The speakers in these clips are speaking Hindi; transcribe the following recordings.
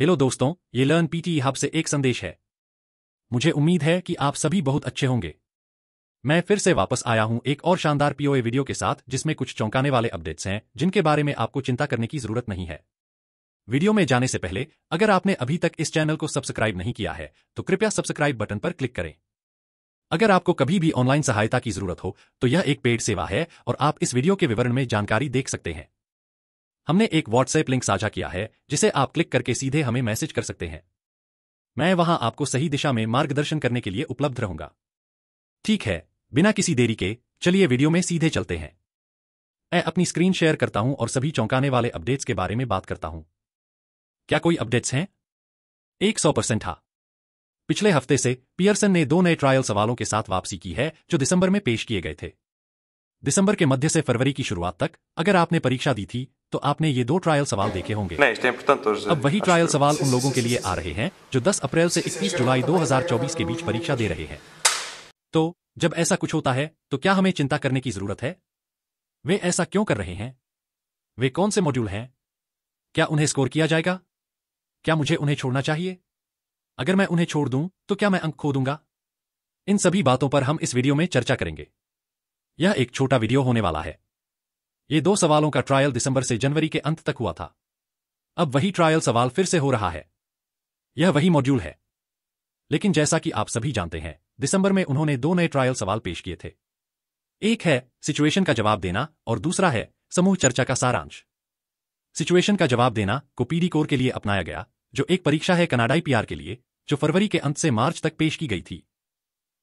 हेलो दोस्तों, ये लर्न पीटी हब से एक संदेश है। मुझे उम्मीद है कि आप सभी बहुत अच्छे होंगे। मैं फिर से वापस आया हूं एक और शानदार पीओए वीडियो के साथ जिसमें कुछ चौंकाने वाले अपडेट्स हैं जिनके बारे में आपको चिंता करने की जरूरत नहीं है। वीडियो में जाने से पहले अगर आपने अभी तक इस चैनल को सब्सक्राइब नहीं किया है तो कृपया सब्सक्राइब बटन पर क्लिक करें। अगर आपको कभी भी ऑनलाइन सहायता की जरूरत हो तो यह एक पेड सेवा है और आप इस वीडियो के विवरण में जानकारी देख सकते हैं। हमने एक व्हाट्सएप लिंक साझा किया है जिसे आप क्लिक करके सीधे हमें मैसेज कर सकते हैं। मैं वहां आपको सही दिशा में मार्गदर्शन करने के लिए उपलब्ध रहूंगा। ठीक है, बिना किसी देरी के चलिए वीडियो में सीधे चलते हैं। मैं अपनी स्क्रीन शेयर करता हूं और सभी चौंकाने वाले अपडेट्स के बारे में बात करता हूं। क्या कोई अपडेट्स हैं? 100% हाँ। पिछले हफ्ते से पियर्सन ने 2 नए ट्रायल सवालों के साथ वापसी की है जो दिसंबर में पेश किए गए थे। दिसंबर के मध्य से फरवरी की शुरुआत तक अगर आपने परीक्षा दी थी तो आपने ये 2 ट्रायल सवाल देखे होंगे। अब वही ट्रायल सवाल उन लोगों के लिए आ रहे हैं जो 10 अप्रैल से 31 जुलाई 2024 के बीच परीक्षा दे रहे हैं। तो जब ऐसा कुछ होता है तो क्या हमें चिंता करने की जरूरत है? वे ऐसा क्यों कर रहे हैं? वे कौन से मॉड्यूल हैं? क्या उन्हें स्कोर किया जाएगा? क्या मुझे उन्हें छोड़ना चाहिए? अगर मैं उन्हें छोड़ दूं तो क्या मैं अंक खो दूंगा? इन सभी बातों पर हम इस वीडियो में चर्चा करेंगे। यह एक छोटा वीडियो होने वाला है। ये 2 सवालों का ट्रायल दिसंबर से जनवरी के अंत तक हुआ था। अब वही ट्रायल सवाल फिर से हो रहा है। यह वही मॉड्यूल है। लेकिन जैसा कि आप सभी जानते हैं, दिसंबर में उन्होंने 2 नए ट्रायल सवाल पेश किए थे। एक है सिचुएशन का जवाब देना और दूसरा है समूह चर्चा का सारांश। सिचुएशन का जवाब देना को पीडी कोर के लिए अपनाया गया, जो एक परीक्षा है कनाडाई पीआर के लिए, जो फरवरी के अंत से मार्च तक पेश की गई थी।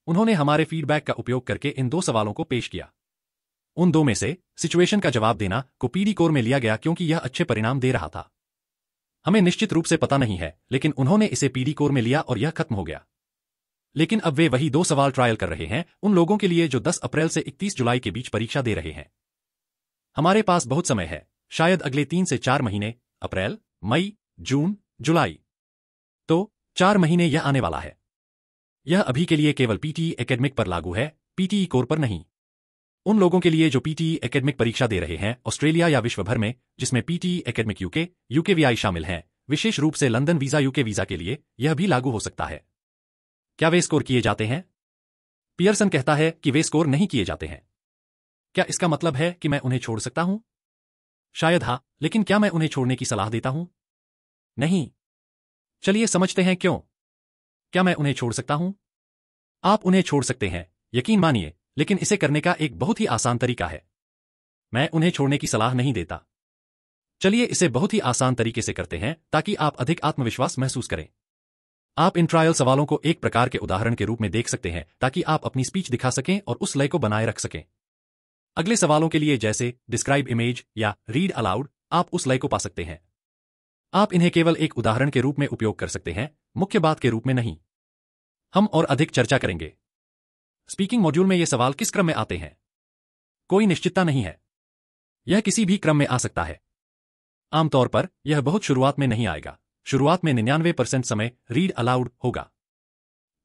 उन्होंने हमारे फीडबैक का उपयोग करके इन 2 सवालों को पेश किया। उन 2 में से सिचुएशन का जवाब देना को पीडी कोर में लिया गया क्योंकि यह अच्छे परिणाम दे रहा था। हमें निश्चित रूप से पता नहीं है, लेकिन उन्होंने इसे पीडी कोर में लिया और यह खत्म हो गया। लेकिन अब वे वही 2 सवाल ट्रायल कर रहे हैं उन लोगों के लिए जो 10 अप्रैल से 31 जुलाई के बीच परीक्षा दे रहे हैं। हमारे पास बहुत समय है, शायद अगले 3 से 4 महीने, अप्रैल, मई, जून, जुलाई। तो 4 महीने यह आने वाला है। यह अभी के लिए केवल पीटीई एकेडमिक पर लागू है, पीटीई कोर पर नहीं। उन लोगों के लिए जो पीटीई एकेडमिक परीक्षा दे रहे हैं ऑस्ट्रेलिया या विश्व भर में, जिसमें पीटीई एकेडमिक यूकेवीआई शामिल हैं, विशेष रूप से लंदन वीजा यूके वीजा के लिए यह भी लागू हो सकता है। क्या वे स्कोर किए जाते हैं? पियर्सन कहता है कि वे स्कोर नहीं किए जाते हैं। क्या इसका मतलब है कि मैं उन्हें छोड़ सकता हूं? शायद हाँ, लेकिन क्या मैं उन्हें छोड़ने की सलाह देता हूं? नहीं। चलिए समझते हैं क्यों। क्या मैं उन्हें छोड़ सकता हूं? आप उन्हें छोड़ सकते हैं, यकीन मानिए, लेकिन इसे करने का एक बहुत ही आसान तरीका है। मैं उन्हें छोड़ने की सलाह नहीं देता। चलिए इसे बहुत ही आसान तरीके से करते हैं ताकि आप अधिक आत्मविश्वास महसूस करें। आप इन ट्रायल सवालों को एक प्रकार के उदाहरण के रूप में देख सकते हैं ताकि आप अपनी स्पीच दिखा सकें और उस लय को बनाए रख सकें। अगले सवालों के लिए जैसे डिस्क्राइब इमेज या रीड अलाउड, आप उस लय को पा सकते हैं। आप इन्हें केवल एक उदाहरण के रूप में उपयोग कर सकते हैं, मुख्य बात के रूप में नहीं। हम और अधिक चर्चा करेंगे। स्पीकिंग मॉड्यूल में ये सवाल किस क्रम में आते हैं? कोई निश्चितता नहीं है। यह किसी भी क्रम में आ सकता है। आमतौर पर यह बहुत शुरुआत में नहीं आएगा। शुरुआत में 99% समय रीड अलाउड होगा।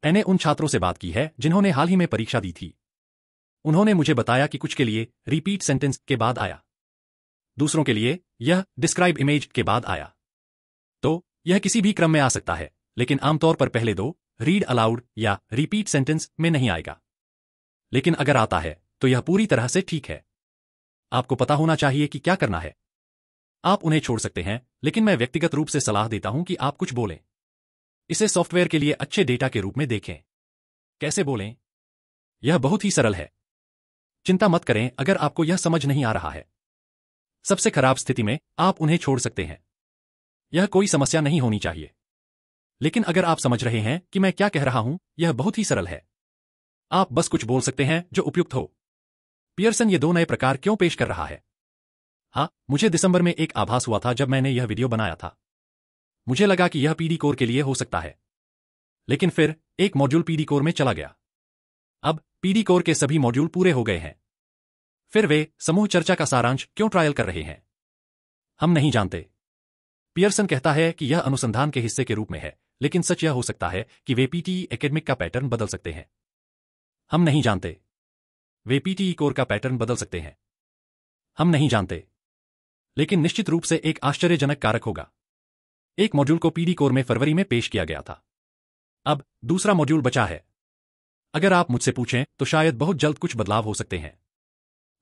मैंने उन छात्रों से बात की है जिन्होंने हाल ही में परीक्षा दी थी। उन्होंने मुझे बताया कि कुछ के लिए रिपीट सेंटेंस के बाद आया, दूसरों के लिए यह डिस्क्राइब इमेज के बाद आया। तो यह किसी भी क्रम में आ सकता है, लेकिन आमतौर पर पहले 2 रीड अलाउड या रिपीट सेंटेंस में नहीं आएगा। लेकिन अगर आता है तो यह पूरी तरह से ठीक है। आपको पता होना चाहिए कि क्या करना है। आप उन्हें छोड़ सकते हैं, लेकिन मैं व्यक्तिगत रूप से सलाह देता हूं कि आप कुछ बोलें। इसे सॉफ्टवेयर के लिए अच्छे डेटा के रूप में देखें। कैसे बोलें? यह बहुत ही सरल है। चिंता मत करें अगर आपको यह समझ नहीं आ रहा है। सबसे खराब स्थिति में आप उन्हें छोड़ सकते हैं। यह कोई समस्या नहीं होनी चाहिए। लेकिन अगर आप समझ रहे हैं कि मैं क्या कह रहा हूं, यह बहुत ही सरल है। आप बस कुछ बोल सकते हैं जो उपयुक्त हो। पियर्सन ये 2 नए प्रकार क्यों पेश कर रहा है? हाँ, मुझे दिसंबर में एक आभास हुआ था जब मैंने यह वीडियो बनाया था। मुझे लगा कि यह पीडी कोर के लिए हो सकता है। लेकिन फिर एक मॉड्यूल पीडी कोर में चला गया। अब पीडी कोर के सभी मॉड्यूल पूरे हो गए हैं। फिर वे समूह चर्चा का सारांश क्यों ट्रायल कर रहे हैं? हम नहीं जानते। पियर्सन कहता है कि यह अनुसंधान के हिस्से के रूप में है, लेकिन सच यह हो सकता है कि वे पीटीई एकेडमिक का पैटर्न बदल सकते हैं। हम नहीं जानते। वे पीटीई कोर का पैटर्न बदल सकते हैं। हम नहीं जानते। लेकिन निश्चित रूप से एक आश्चर्यजनक कारक होगा। एक मॉड्यूल को पीडी कोर में फरवरी में पेश किया गया था। अब दूसरा मॉड्यूल बचा है। अगर आप मुझसे पूछें तो शायद बहुत जल्द कुछ बदलाव हो सकते हैं,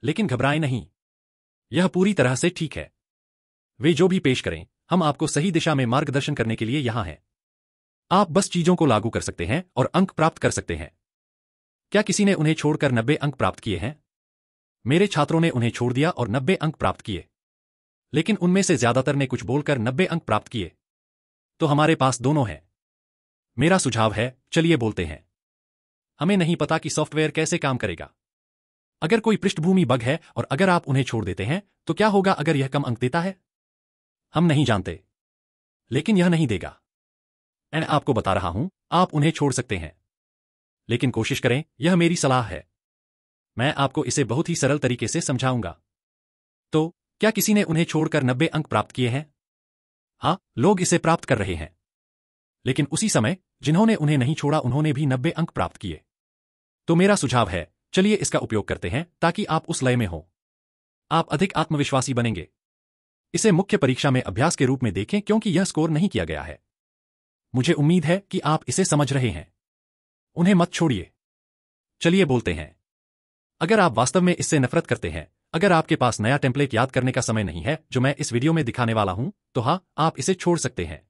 लेकिन घबराएं नहीं, यह पूरी तरह से ठीक है। वे जो भी पेश करें, हम आपको सही दिशा में मार्गदर्शन करने के लिए यहां हैं। आप बस चीजों को लागू कर सकते हैं और अंक प्राप्त कर सकते हैं। क्या किसी ने उन्हें छोड़कर 90 अंक प्राप्त किए हैं? मेरे छात्रों ने उन्हें छोड़ दिया और 90 अंक प्राप्त किए, लेकिन उनमें से ज्यादातर ने कुछ बोलकर 90 अंक प्राप्त किए। तो हमारे पास दोनों हैं। मेरा सुझाव है, चलिए बोलते हैं। हमें नहीं पता कि सॉफ्टवेयर कैसे काम करेगा। अगर कोई पृष्ठभूमि बग है और अगर आप उन्हें छोड़ देते हैं, तो क्या होगा अगर यह कम अंक देता है? हम नहीं जानते, लेकिन यह नहीं देगा। मैं आपको बता रहा हूं, आप उन्हें छोड़ सकते हैं, लेकिन कोशिश करें, यह मेरी सलाह है। मैं आपको इसे बहुत ही सरल तरीके से समझाऊंगा। तो क्या किसी ने उन्हें छोड़कर 90 अंक प्राप्त किए हैं? हाँ, लोग इसे प्राप्त कर रहे हैं। लेकिन उसी समय जिन्होंने उन्हें नहीं छोड़ा उन्होंने भी 90 अंक प्राप्त किए। तो मेरा सुझाव है, चलिए इसका उपयोग करते हैं ताकि आप उस लय में हो। आप अधिक आत्मविश्वासी बनेंगे। इसे मुख्य परीक्षा में अभ्यास के रूप में देखें क्योंकि यह स्कोर नहीं किया गया है। मुझे उम्मीद है कि आप इसे समझ रहे हैं। उन्हें मत छोड़िए। चलिए बोलते हैं। अगर आप वास्तव में इससे नफरत करते हैं, अगर आपके पास नया टेम्पलेट याद करने का समय नहीं है जो मैं इस वीडियो में दिखाने वाला हूं, तो हाँ, आप इसे छोड़ सकते हैं।